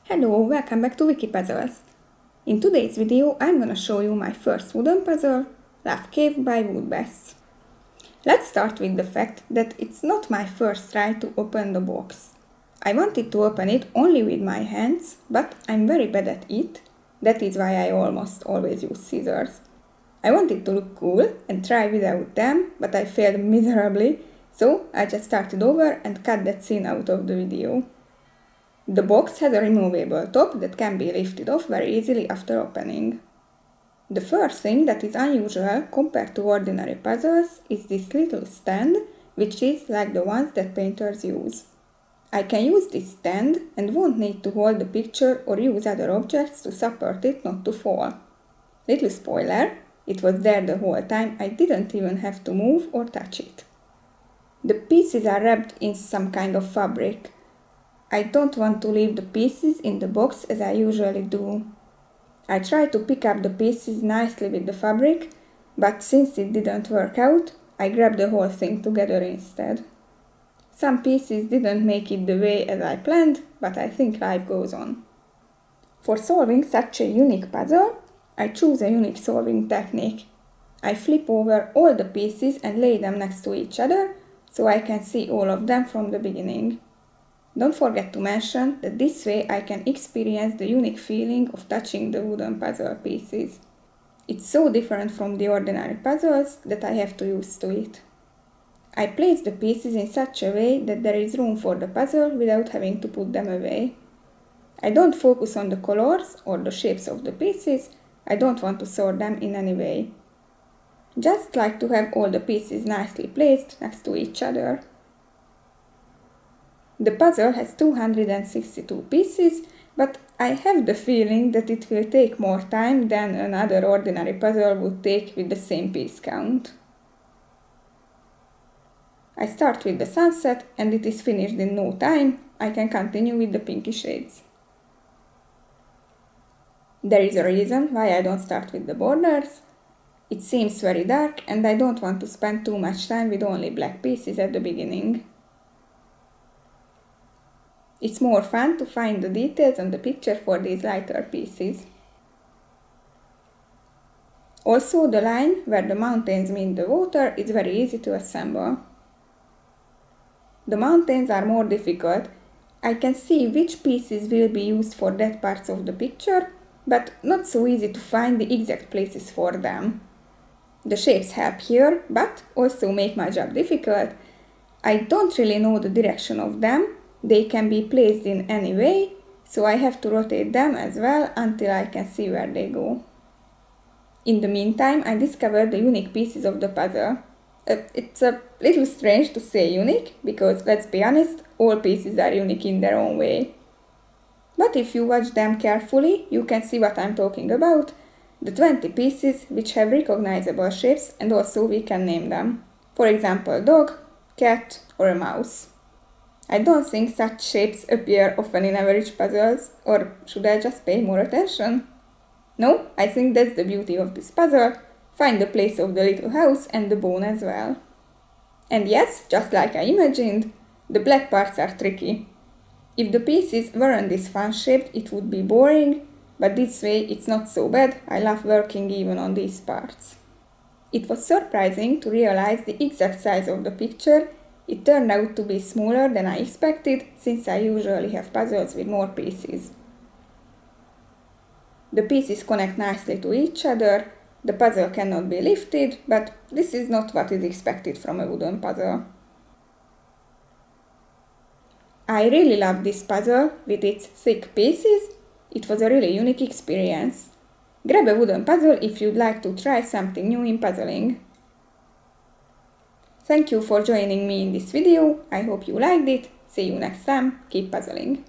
Hello, welcome back to Wiki Puzzles. In today's video, I'm gonna show you my first wooden puzzle, Love Cave by Woodbests. Let's start with the fact that it's not my first try to open the box. I wanted to open it only with my hands, but I'm very bad at it. That is why I almost always use scissors. I wanted to look cool and try without them, but I failed miserably, so I just started over and cut that scene out of the video. The box has a removable top that can be lifted off very easily after opening. The first thing that is unusual compared to ordinary puzzles is this little stand, which is like the ones that painters use. I can use this stand and won't need to hold the picture or use other objects to support it not to fall. Little spoiler, it was there the whole time, I didn't even have to move or touch it. The pieces are wrapped in some kind of fabric. I don't want to leave the pieces in the box as I usually do. I tried to pick up the pieces nicely with the fabric, but since it didn't work out, I grabbed the whole thing together instead. Some pieces didn't make it the way as I planned, but I think life goes on. For solving such a unique puzzle, I choose a unique solving technique. I flip over all the pieces and lay them next to each other, so I can see all of them from the beginning. Don't forget to mention that this way I can experience the unique feeling of touching the wooden puzzle pieces. It's so different from the ordinary puzzles that I have to use to it. I place the pieces in such a way that there is room for the puzzle without having to put them away. I don't focus on the colors or the shapes of the pieces, I don't want to sort them in any way. Just like to have all the pieces nicely placed next to each other. The puzzle has 262 pieces, but I have the feeling that it will take more time than another ordinary puzzle would take with the same piece count. I start with the sunset and it is finished in no time. I can continue with the pinky shades. There is a reason why I don't start with the borders. It seems very dark and I don't want to spend too much time with only black pieces at the beginning. It's more fun to find the details on the picture for these lighter pieces. Also, the line where the mountains meet the water is very easy to assemble. The mountains are more difficult. I can see which pieces will be used for that parts of the picture, but not so easy to find the exact places for them. The shapes help here, but also make my job difficult. I don't really know the direction of them. They can be placed in any way, so I have to rotate them as well until I can see where they go. In the meantime, I discovered the unique pieces of the puzzle. It's a little strange to say unique, because let's be honest, all pieces are unique in their own way. But if you watch them carefully, you can see what I'm talking about. The 20 pieces which have recognizable shapes and also we can name them. For example, dog, cat or a mouse. I don't think such shapes appear often in average puzzles, or should I just pay more attention? No, I think that's the beauty of this puzzle. Find the place of the little house and the bone as well. And yes, just like I imagined, the black parts are tricky. If the pieces weren't this fun shaped, it would be boring, but this way it's not so bad. I love working even on these parts. It was surprising to realize the exact size of the picture. It turned out to be smaller than I expected, since I usually have puzzles with more pieces. The pieces connect nicely to each other. The puzzle cannot be lifted, but this is not what is expected from a wooden puzzle. I really love this puzzle with its thick pieces. It was a really unique experience. Grab a wooden puzzle if you'd like to try something new in puzzling. Thank you for joining me in this video. I hope you liked it. See you next time. Keep puzzling.